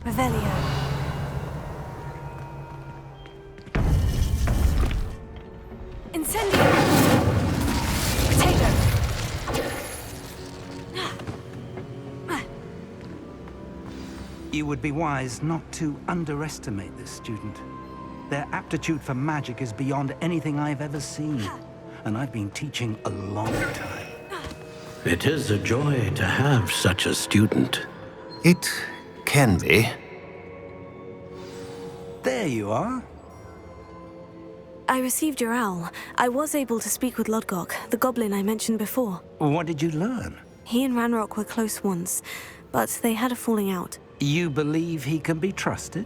Revelio. Incendio. Potato. You would be wise not to underestimate this student. Their aptitude for magic is beyond anything I've ever seen, and I've been teaching a long time. It is a joy to have such a student. It can be. There you are. I received your owl. I was able to speak with Lodgok, the goblin I mentioned before. What did you learn? He and Ranrock were close once, but they had a falling out. You believe he can be trusted?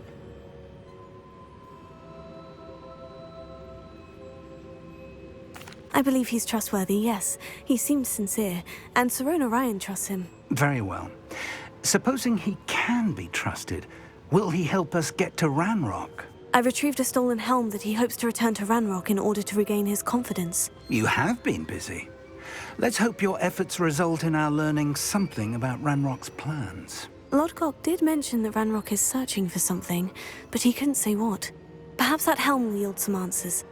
I believe he's trustworthy, yes. He seems sincere, and Sirona Ryan trusts him. Very well. Supposing he can be trusted, will he help us get to Ranrock? I retrieved a stolen helm that he hopes to return to Ranrock in order to regain his confidence. You have been busy. Let's hope your efforts result in our learning something about Ranrock's plans. Lodgok did mention that Ranrock is searching for something, but he couldn't say what. Perhaps that helm will yield some answers.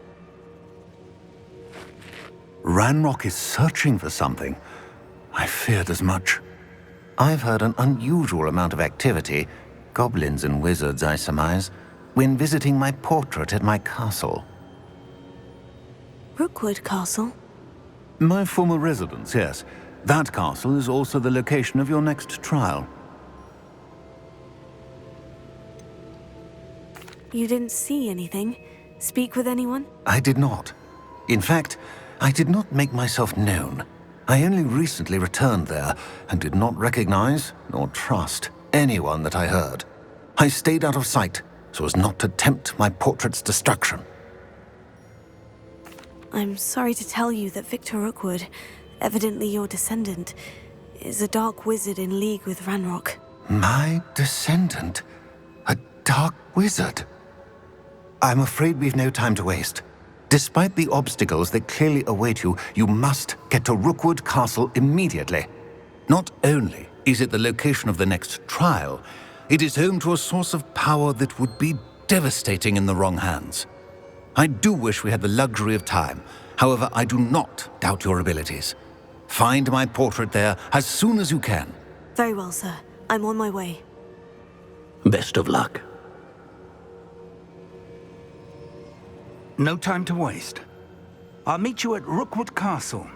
Ranrock is searching for something. I feared as much. I've heard an unusual amount of activity, goblins and wizards, I surmise, when visiting my portrait at my castle. Rookwood Castle? My former residence, yes. That castle is also the location of your next trial. You didn't see anything? Speak with anyone? I did not. In fact, I did not make myself known. I only recently returned there and did not recognize nor trust anyone that I heard. I stayed out of sight so as not to tempt my portrait's destruction. I'm sorry to tell you that Victor Rookwood, evidently your descendant, is a dark wizard in league with Ranrock. My descendant? A dark wizard? I'm afraid we've no time to waste. Despite the obstacles that clearly await you, you must get to Rookwood Castle immediately. Not only is it the location of the next trial, it is home to a source of power that would be devastating in the wrong hands. I do wish we had the luxury of time. However, I do not doubt your abilities. Find my portrait there as soon as you can. Very well, sir. I'm on my way. Best of luck. No time to waste. I'll meet you at Rookwood Castle.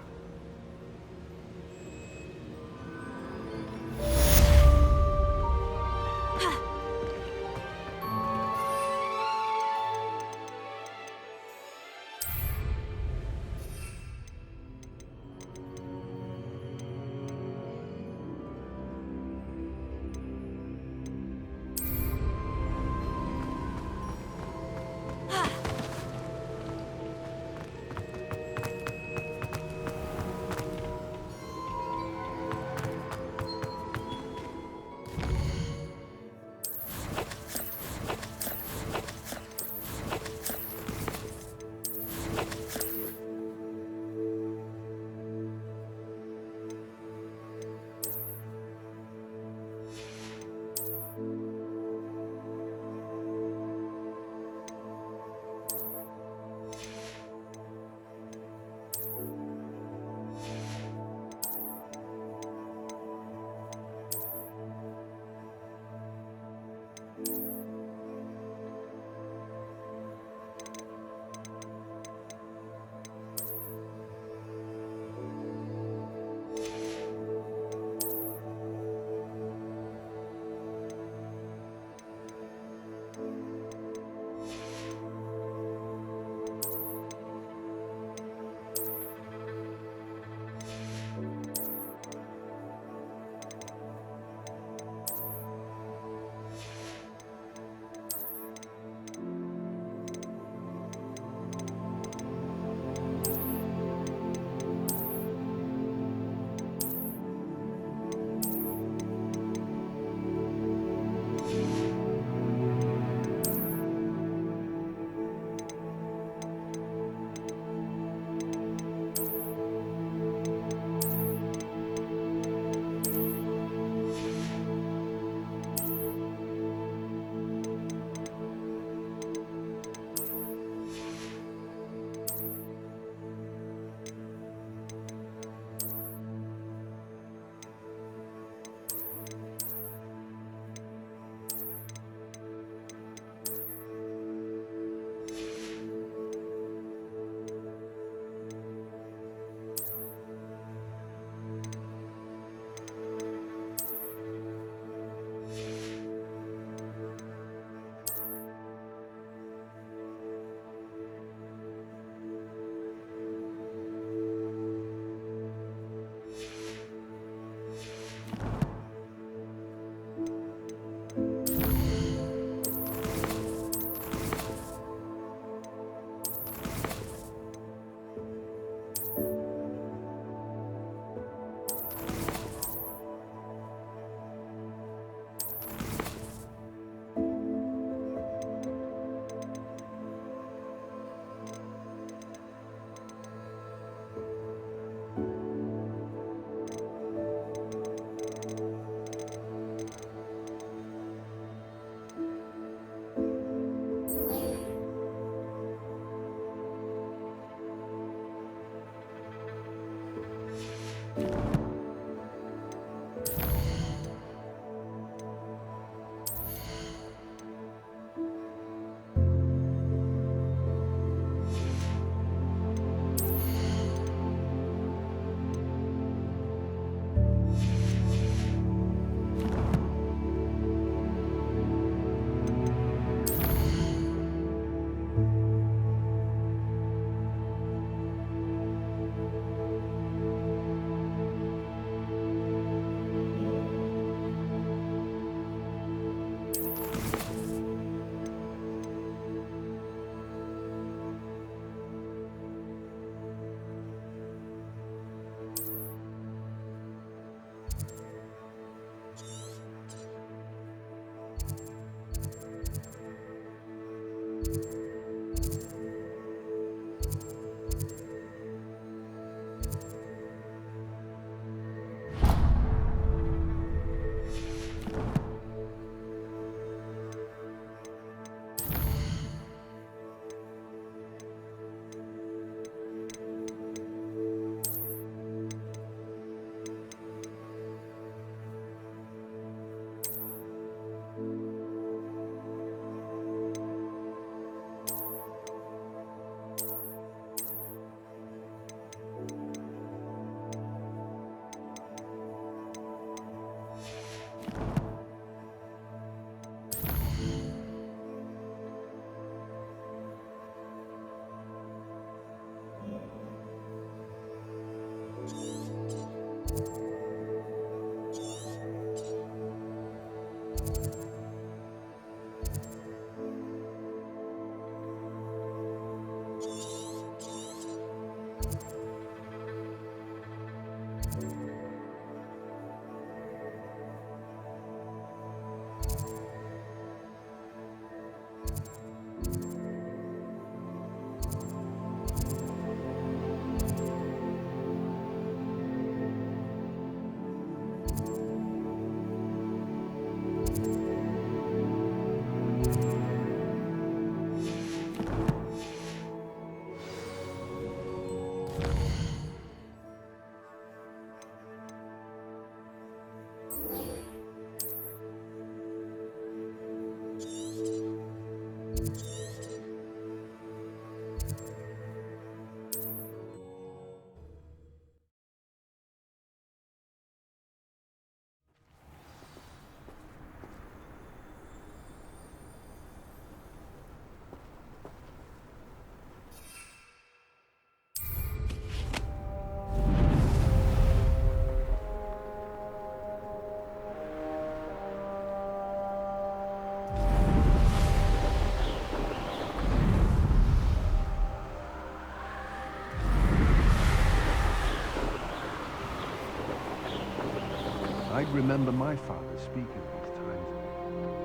remember my father speaking of these times.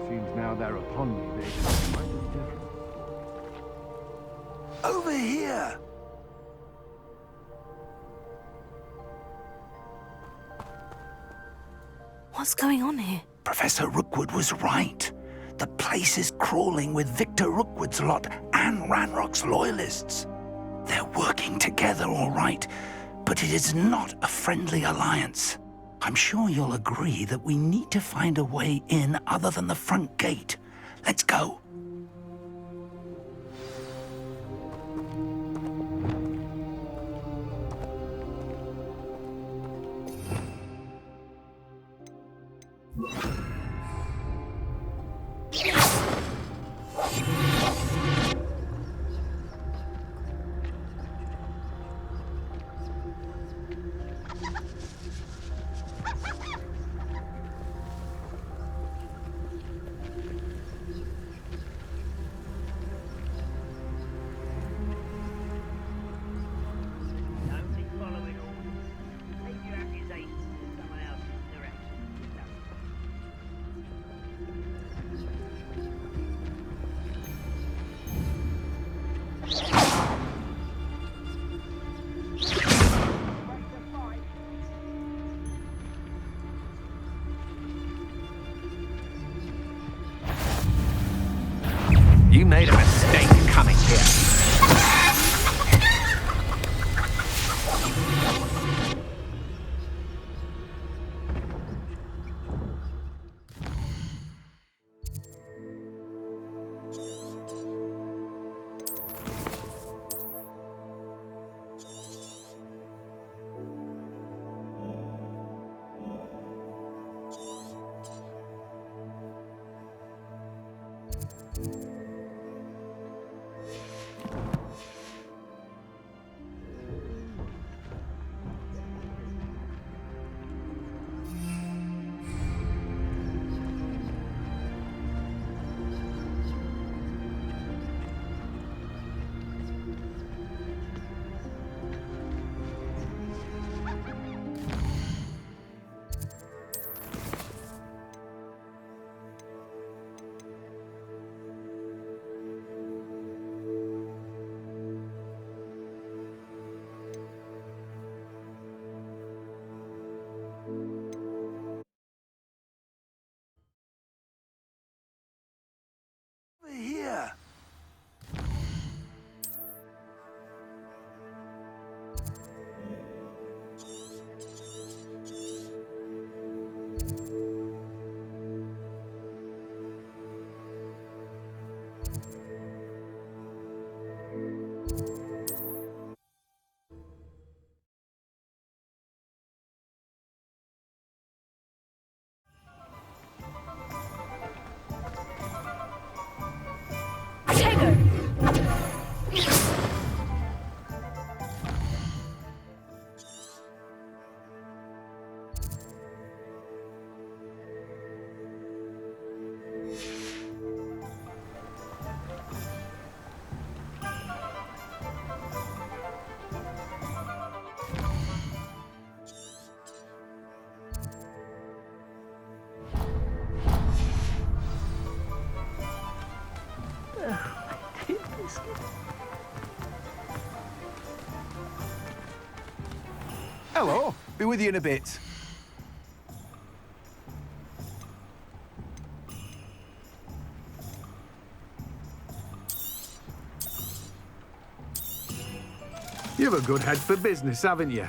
Seems now they're upon me, they have quite a different story. Over here! What's going on here? Professor Rookwood was right. The place is crawling with Victor Rookwood's lot and Ranrock's loyalists. They're working together, all right, but it is not a friendly alliance. I'm sure you'll agree that we need to find a way in other than the front gate. Let's go. You made a mistake coming here. Over here. Hello, be with you in a bit. You've a good head for business, haven't you?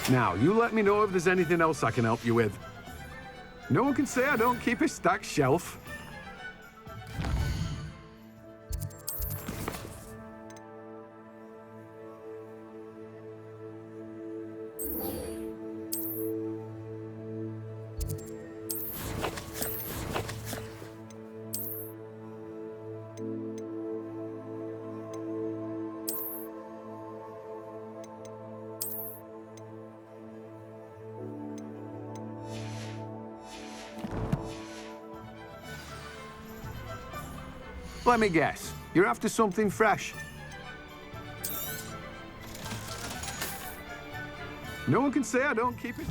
Now, you let me know if there's anything else I can help you with. No one can say I don't keep a stacked shelf. Let me guess. You're after something fresh. No one can say I don't keep it.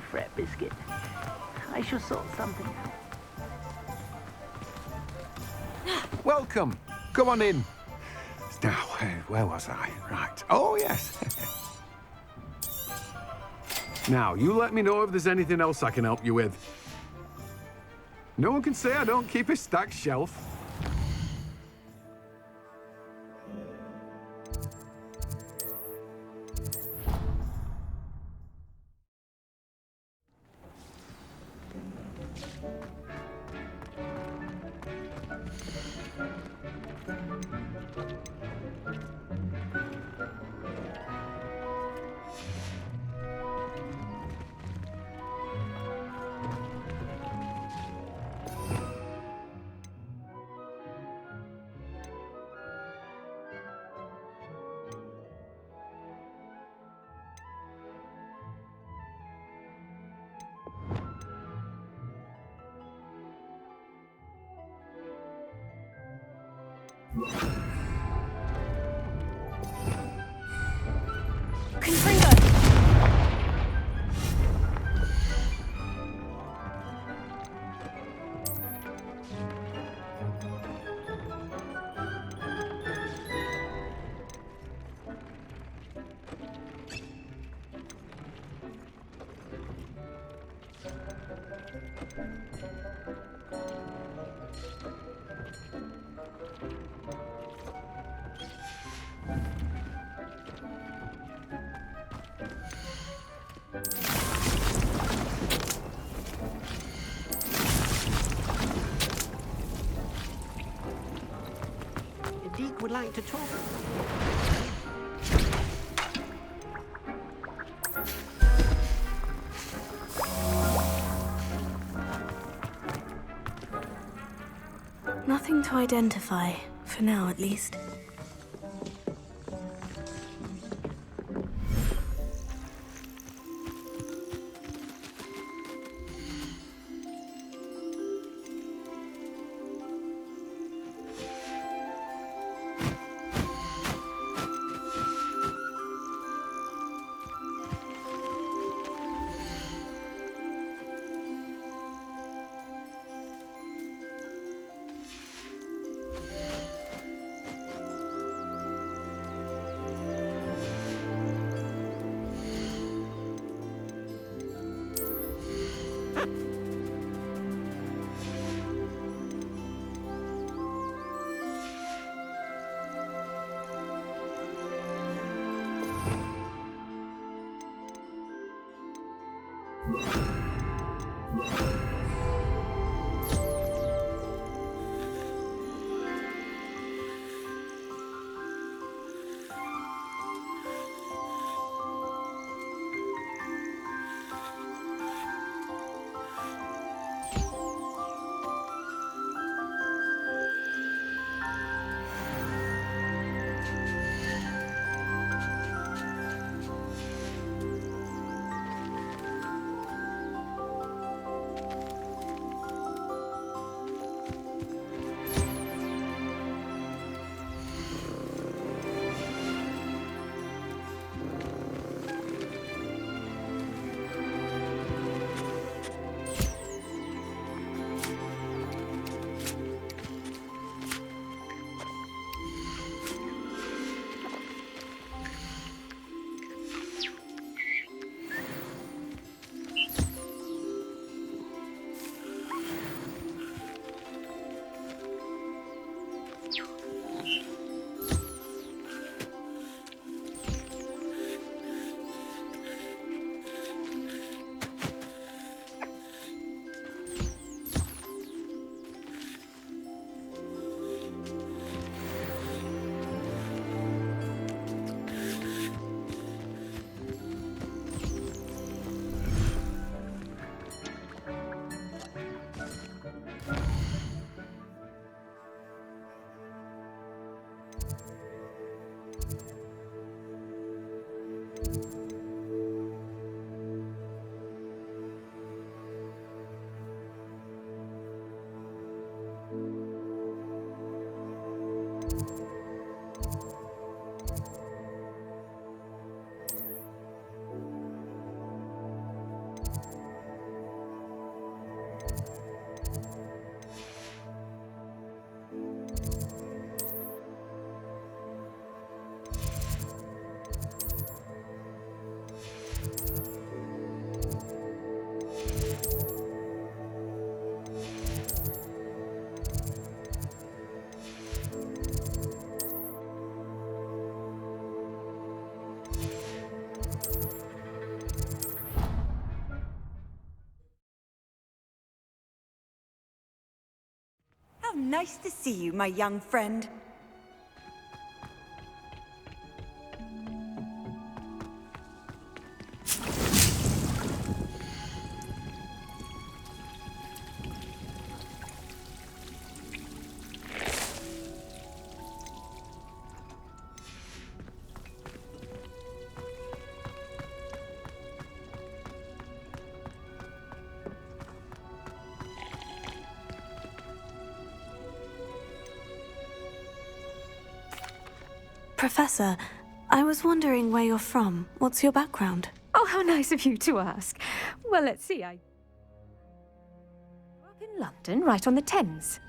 Fret biscuit. I shall sort something out. Welcome. Come on in. Now, where was I? Right. Oh, yes. Now, you let me know if there's anything else I can help you with. No one can say I don't keep a stacked shelf. Deke would like to talk. Nothing to identify, for now at least. How nice to see you, my young friend. Professor, I was wondering where you're from. What's your background? Oh, how nice of you to ask. Well, let's see, I grew up in London, right on the Thames.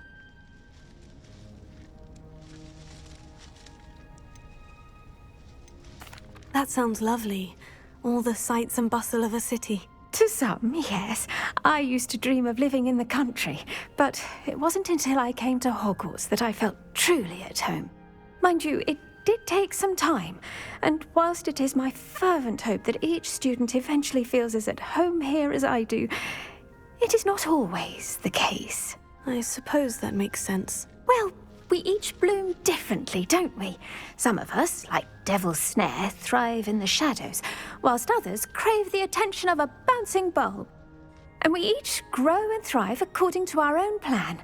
That sounds lovely. All the sights and bustle of a city. To some, yes. I used to dream of living in the country, but it wasn't until I came to Hogwarts that I felt truly at home. Mind you, it did take some time, and whilst it is my fervent hope that each student eventually feels as at home here as I do, it is not always the case. I suppose that makes sense. Well, we each bloom differently, don't we? Some of us, like Devil's Snare, thrive in the shadows, whilst others crave the attention of a bouncing bulb. And we each grow and thrive according to our own plan.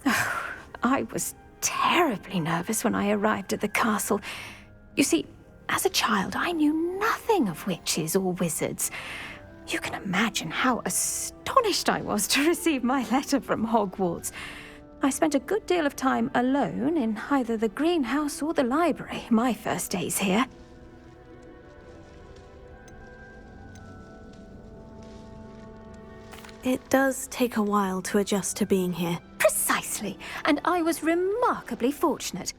Oh, I was terribly nervous when I arrived at the castle. You see, as a child, I knew nothing of witches or wizards. You can imagine how astonished I was to receive my letter from Hogwarts. I spent a good deal of time alone in either the greenhouse or the library my first days here. It does take a while to adjust to being here. Precisely, and I was remarkably fortunate.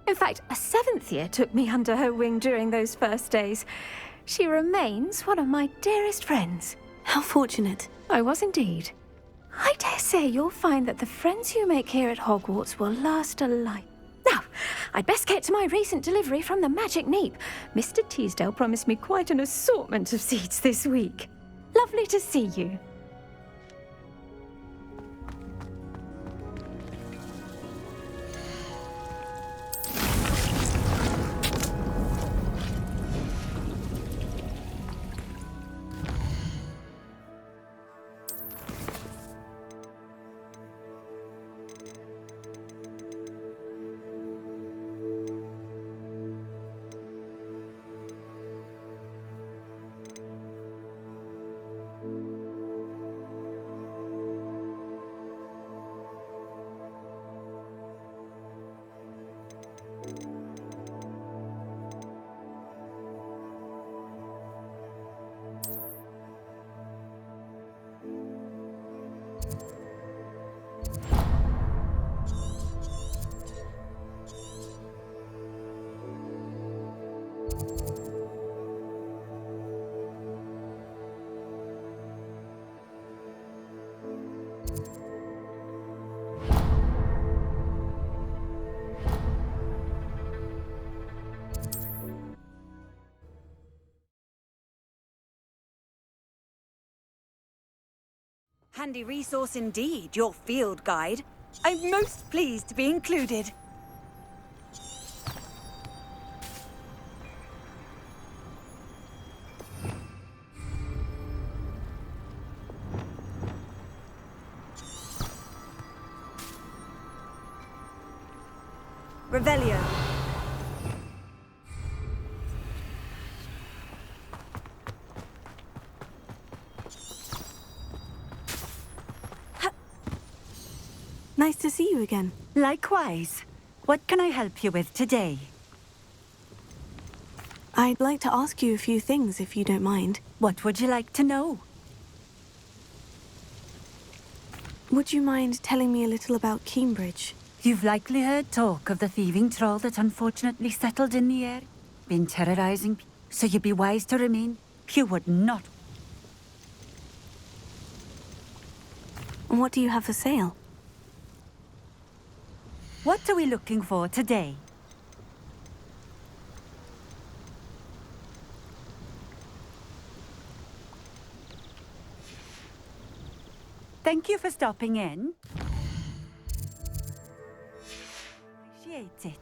In fact, a 7th year took me under her wing during those first days. She remains one of my dearest friends. How fortunate. I was indeed. I dare say you'll find that the friends you make here at Hogwarts will last a life. Now, I'd best get to my recent delivery from the Magic Neep. Mr. Teasdale promised me quite an assortment of seeds this week. Lovely to see you. Handy resource indeed, your field guide. I'm most pleased to be included. Revelio. Nice to see you again. Likewise. What can I help you with today? I'd like to ask you a few things, if you don't mind. What would you like to know? Would you mind telling me a little about Cambridge? You've likely heard talk of the thieving troll that unfortunately settled in the area. Been terrorizing people, so you'd be wise to remain. You would not. And what do you have for sale? What are we looking for today? Thank you for stopping in. Appreciate it.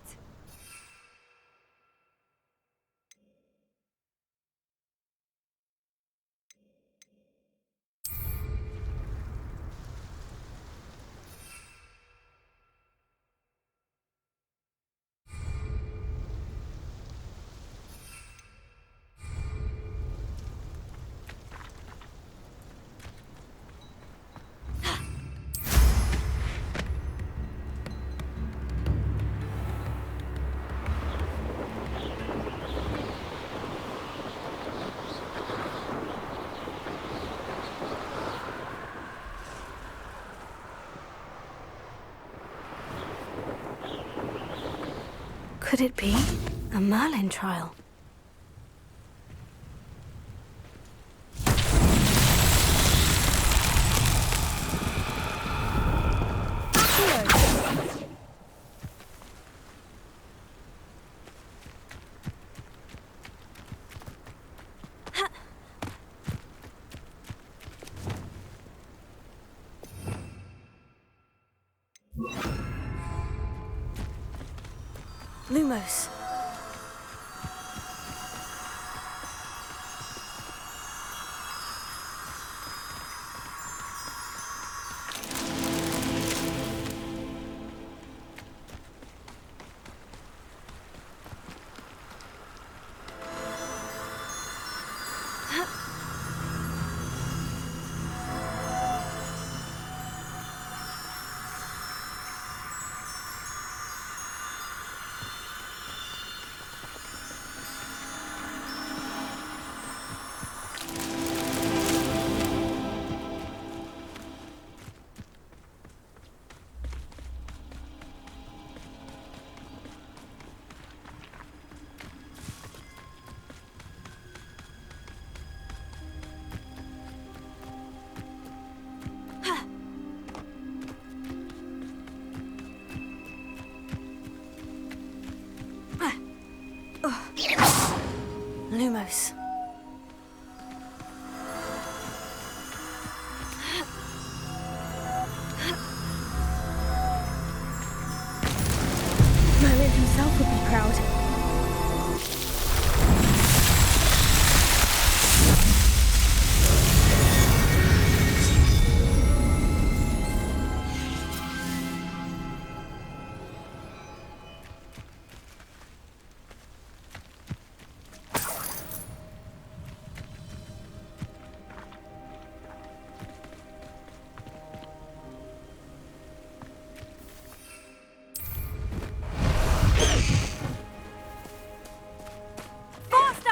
Could it be a Merlin trial? Lumos. Lumos. Merlin himself would be proud.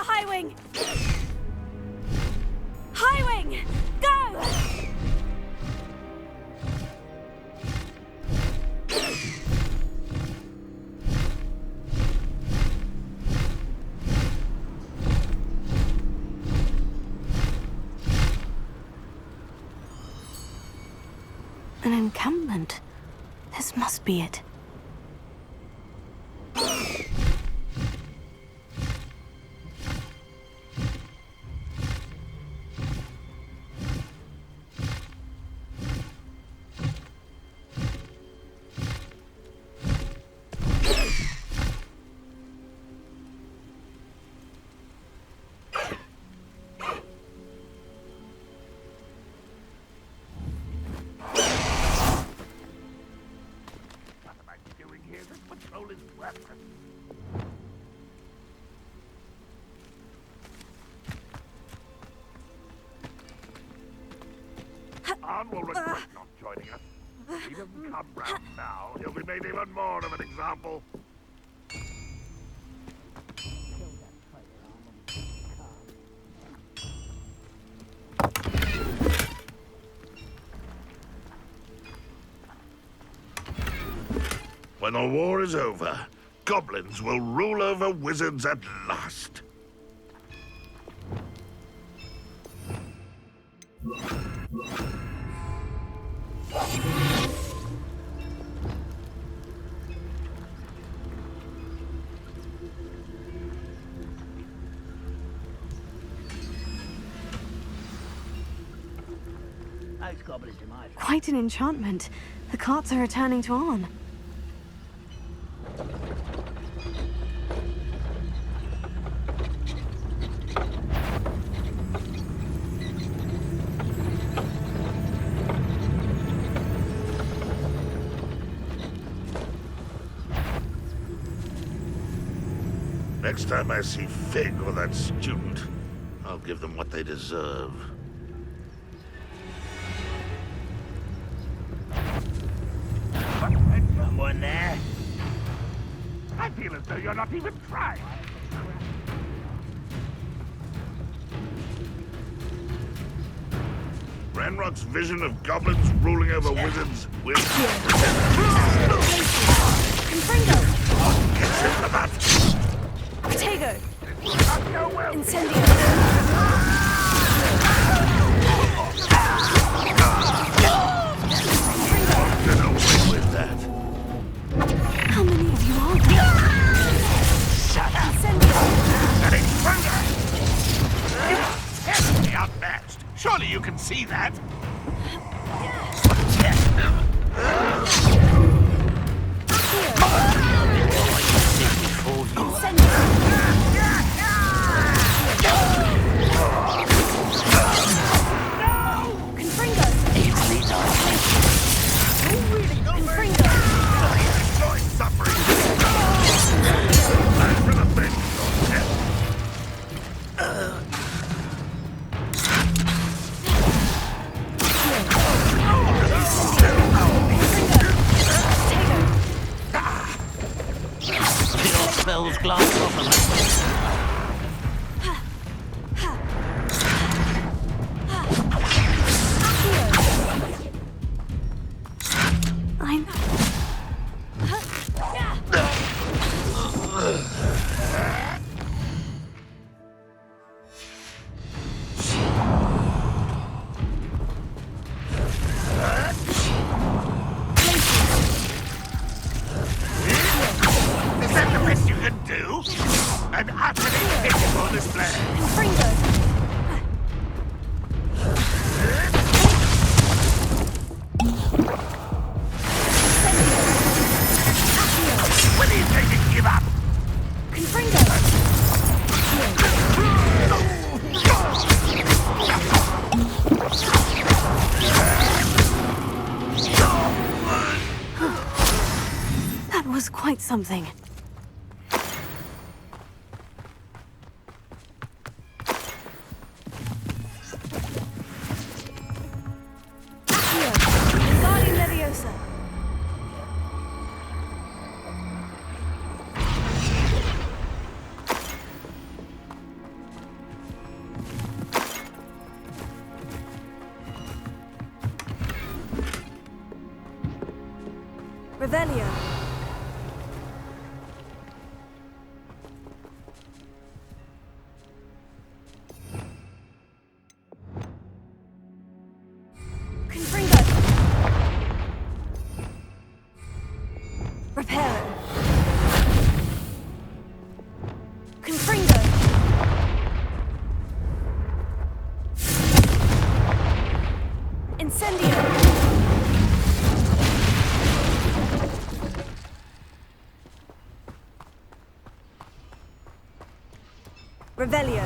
Highwing! Highwing! Go! An encampment. This must be it. Arn will regret not joining us. If he doesn't come round now, he'll be made even more of an example. When the war is over, goblins will rule over wizards at last. Quite an enchantment. The carts are returning to Arn. Next time I see Fig or that student, I'll give them what they deserve. Someone there? I feel as though you're not even trying. Ranrock's vision of goblins ruling over wizards will... Confringo! Gets in the butt! Protego! Incendio! Get away with that. How many of you are there? Shut up! Getting stronger! Terribly outmatched. Surely you can see that. Spells glance off of I'm... Is that the best you can do? Confringo! When are you taking give up? That was quite something. Wingardium Leviosa! Revelio. Confringo. Reparo. Confringo. Incendio. Revelio.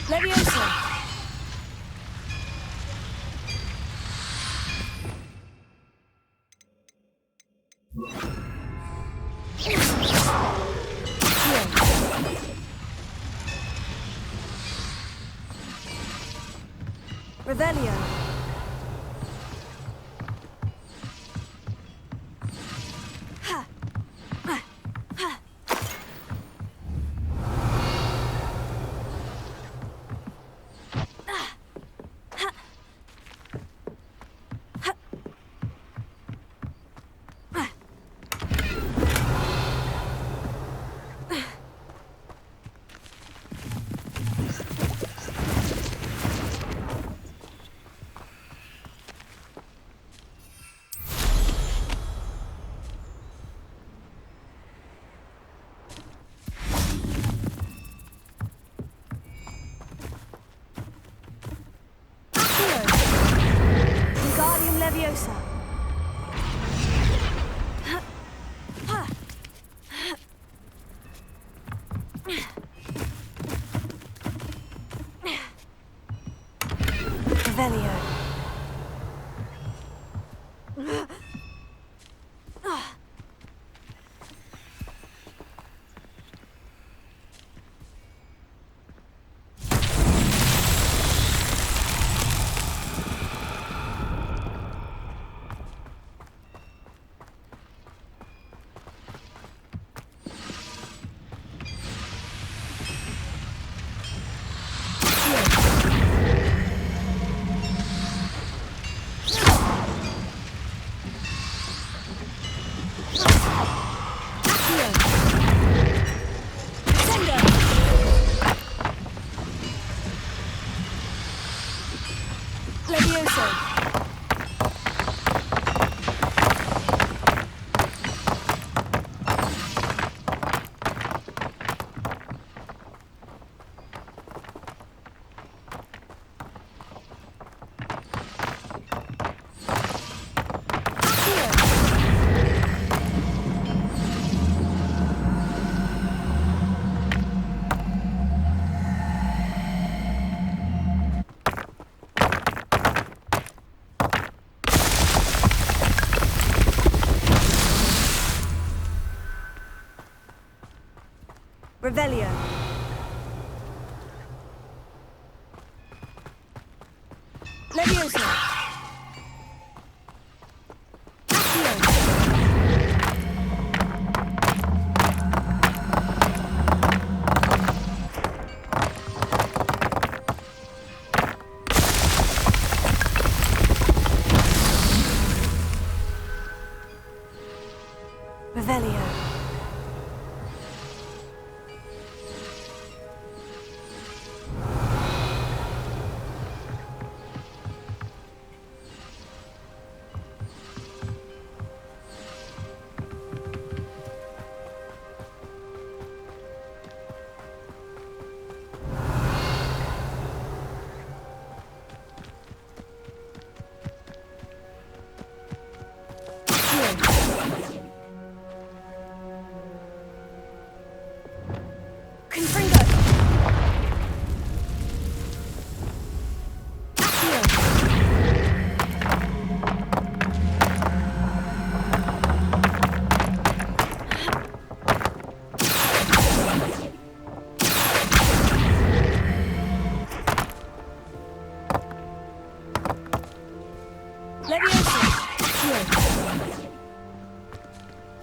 Leviosa. Revelio. Wingardium Leviosa. Revelio. Leviosa. Revelio. Leviosa. Leviosa! Here.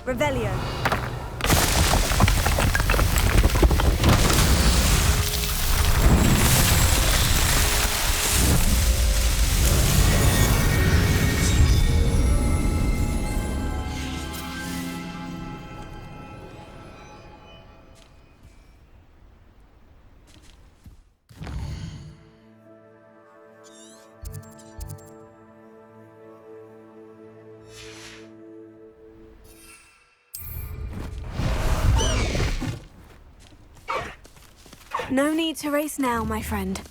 Revelio. No need to race now, my friend.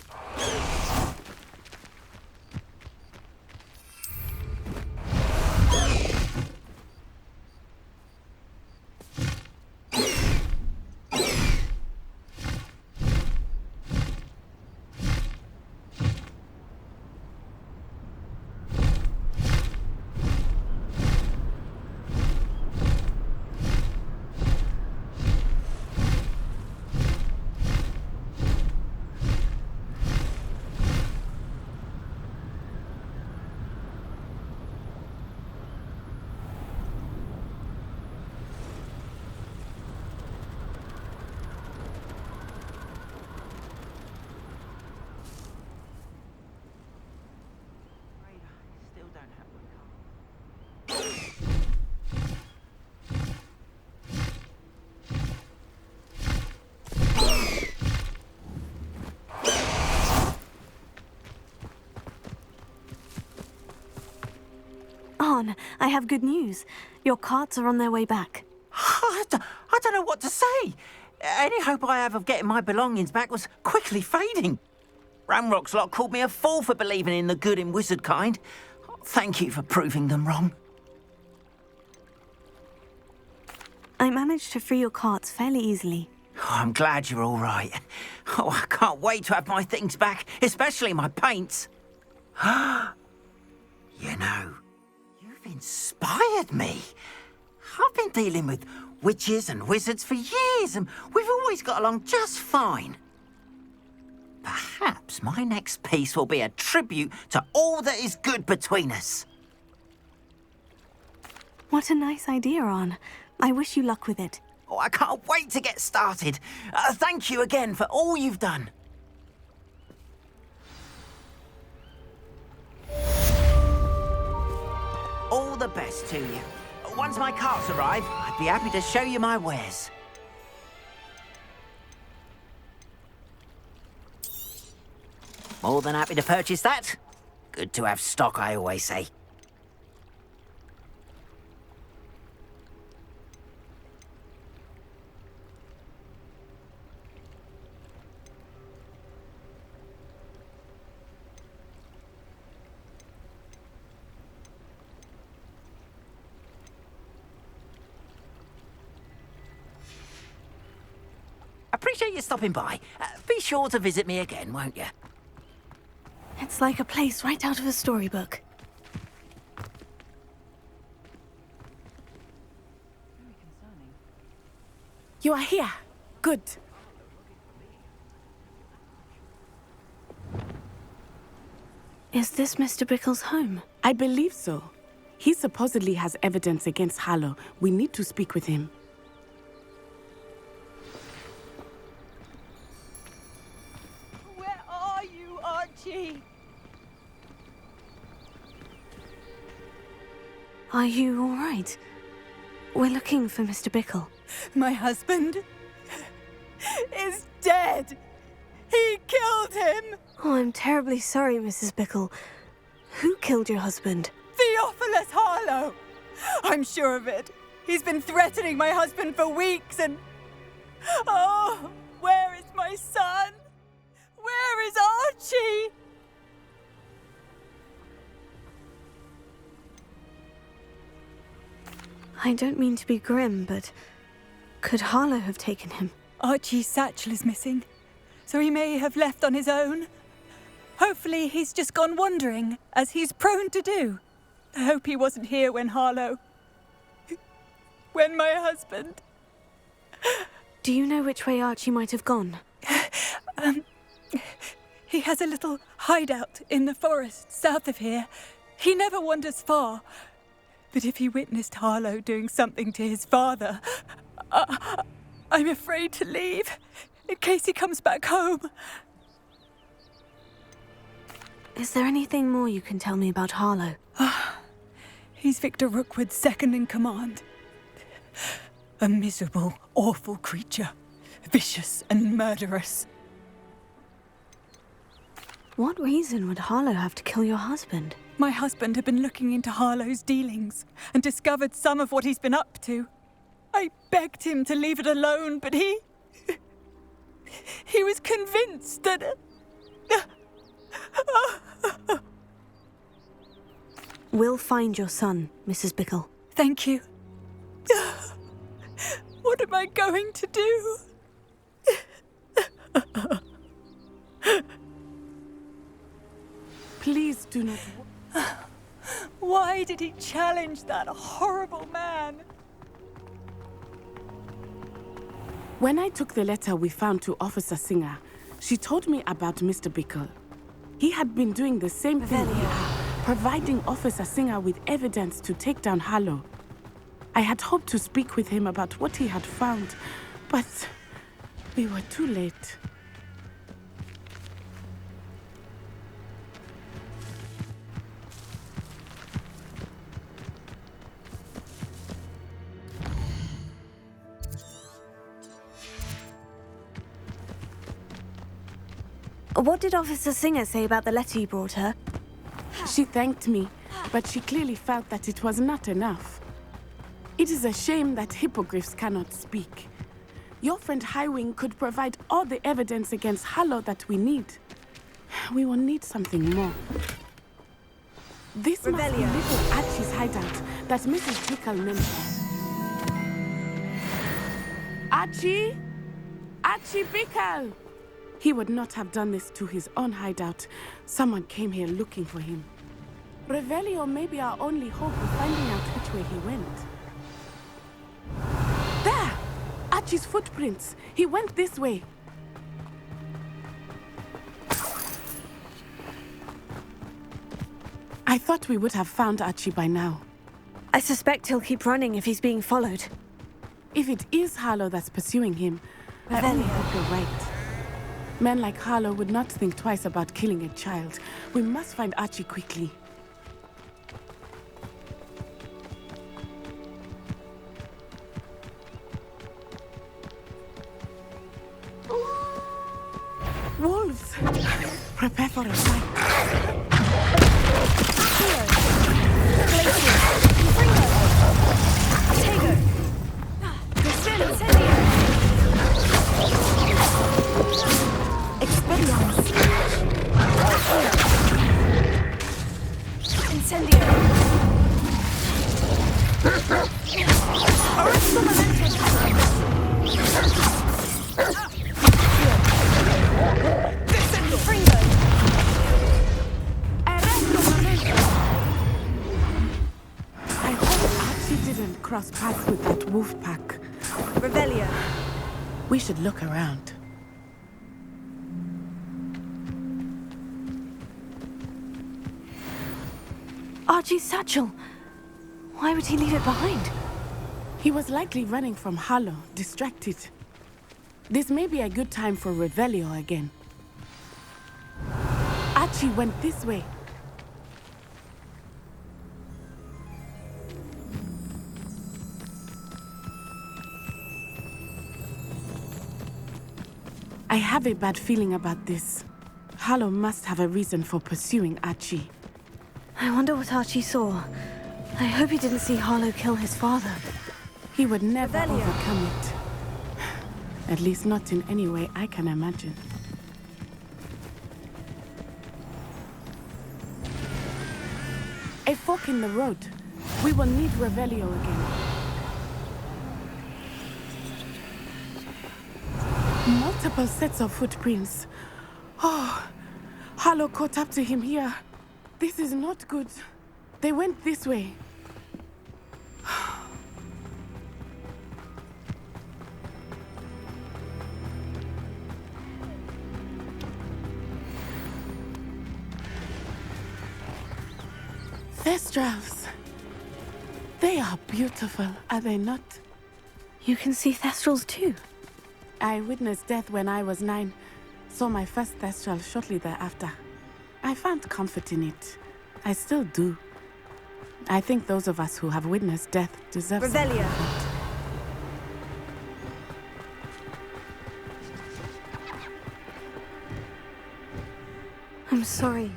Arn, I have good news. Your carts are on their way back. I don't know what to say. Any hope I have of getting my belongings back was quickly fading. Ramrock's lot called me a fool for believing in the good in wizard kind. Thank you for proving them wrong. I managed to free your carts fairly easily. Oh, I'm glad you're all right. Oh, I can't wait to have my things back, especially my paints. You know, you've inspired me. I've been dealing with witches and wizards for years, and we've always got along just fine. Perhaps my next piece will be a tribute to all that is good between us. What a nice idea, Arn. I wish you luck with it. Oh, I can't wait to get started. Thank you again for all you've done. All the best to you. Once my carts arrive, I'd be happy to show you my wares. More than happy to purchase that. Good to have stock, I always say. Appreciate you stopping by. Be sure to visit me again, won't you? It's like a place right out of a storybook. You are here. Good. Is this Mr. Bickle's home? I believe so. He supposedly has evidence against Harlow. We need to speak with him. Where are you, Archie? Are you all right? We're looking for Mr. Bickle. My husband is dead. He killed him. Oh, I'm terribly sorry, Mrs. Bickle. Who killed your husband? Theophilus Harlow. I'm sure of it. He's been threatening my husband for weeks and... Oh, where is my son? Where is Archie? I don't mean to be grim, but could Harlow have taken him? Archie's satchel is missing, so he may have left on his own. Hopefully he's just gone wandering, as he's prone to do. I hope he wasn't here when Harlow... when my husband... Do you know which way Archie might have gone? He has a little hideout in the forest south of here. He never wanders far. But if he witnessed Harlow doing something to his father, I'm afraid to leave, in case he comes back home. Is there anything more you can tell me about Harlow? He's Victor Rookwood's second in command. A miserable, awful creature. Vicious and murderous. What reason would Harlow have to kill your husband? My husband had been looking into Harlow's dealings and discovered some of what he's been up to. I begged him to leave it alone, but he was convinced that... We'll find your son, Mrs. Bickle. Thank you. What am I going to do? Please do not... Why did he challenge that horrible man? When I took the letter we found to Officer Singer, she told me about Mr. Bickle. He had been doing the same thing here, providing Officer Singer with evidence to take down Harlow. I had hoped to speak with him about what he had found, but we were too late. What did Officer Singer say about the letter you brought her? She thanked me, but she clearly felt that it was not enough. It is a shame that hippogriffs cannot speak. Your friend Highwing could provide all the evidence against Harlow that we need. We will need something more. This must be little Archie's hideout that Mrs. Bickle mentioned. Archie? Archie Bickle! He would not have done this to his own hideout. Someone came here looking for him. Revelio may be our only hope of finding out which way he went. There! Archie's footprints. He went this way. I thought we would have found Archie by now. I suspect he'll keep running if he's being followed. If it is Harlow that's pursuing him, I only hope you're right. Men like Harlow would not think twice about killing a child. We must find Archie quickly. Wolves! Prepare for a fight. Cross paths with that wolf pack. Revelio. We should look around. Archie's satchel. Why would he leave it behind? He was likely running from Harlow, distracted. This may be a good time for Revelio again. Archie went this way. I have a bad feeling about this. Harlow must have a reason for pursuing Archie. I wonder what Archie saw. I hope he didn't see Harlow kill his father. He would never overcome it. At least not in any way I can imagine. A fork in the road. We will need Revelio again. Multiple sets of footprints. Oh, Harlow caught up to him here. This is not good. They went this way. Thestrals. They are beautiful, are they not? You can see Thestrals too? I witnessed death when I was 9. Saw my first Thestral shortly thereafter. I found comfort in it. I still do. I think those of us who have witnessed death deserve some Revelio. comfort. I'm sorry.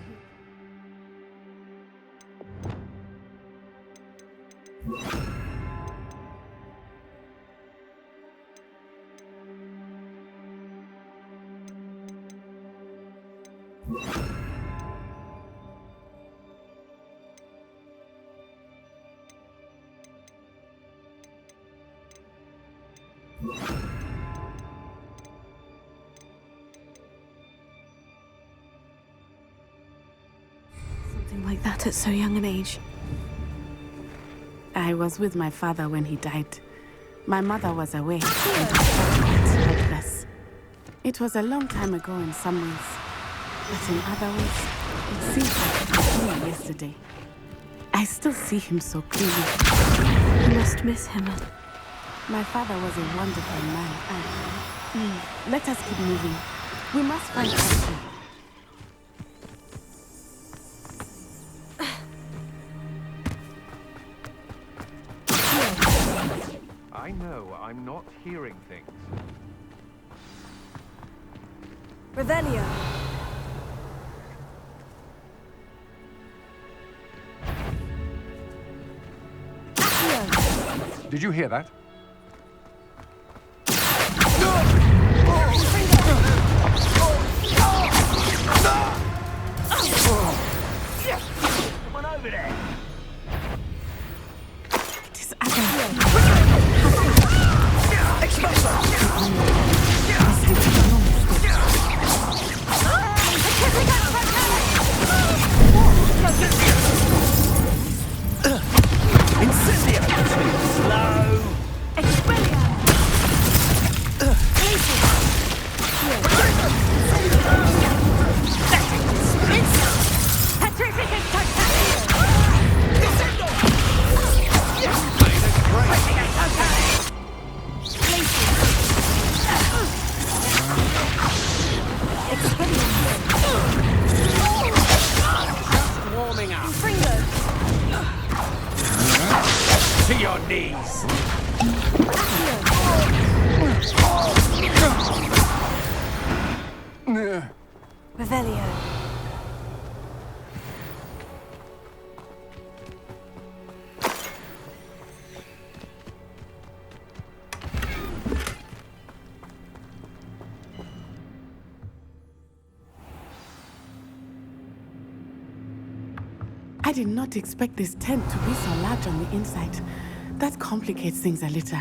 Something like that at so young an age. I was with my father when he died. My mother was away, and I felt quite helpless. It was a long time ago in some ways, but in other ways, it seems like it was only yesterday. I still see him so clearly. You must miss him. My father was a wonderful man. Let us keep moving. We must find Archie. I know I'm not hearing things. Revelio. Did you hear that? Come on over there. It is Adam. Incendio! Slow! Warming up. To your knees. Revelio. I did not expect this tent to be so large on the inside. That complicates things a little.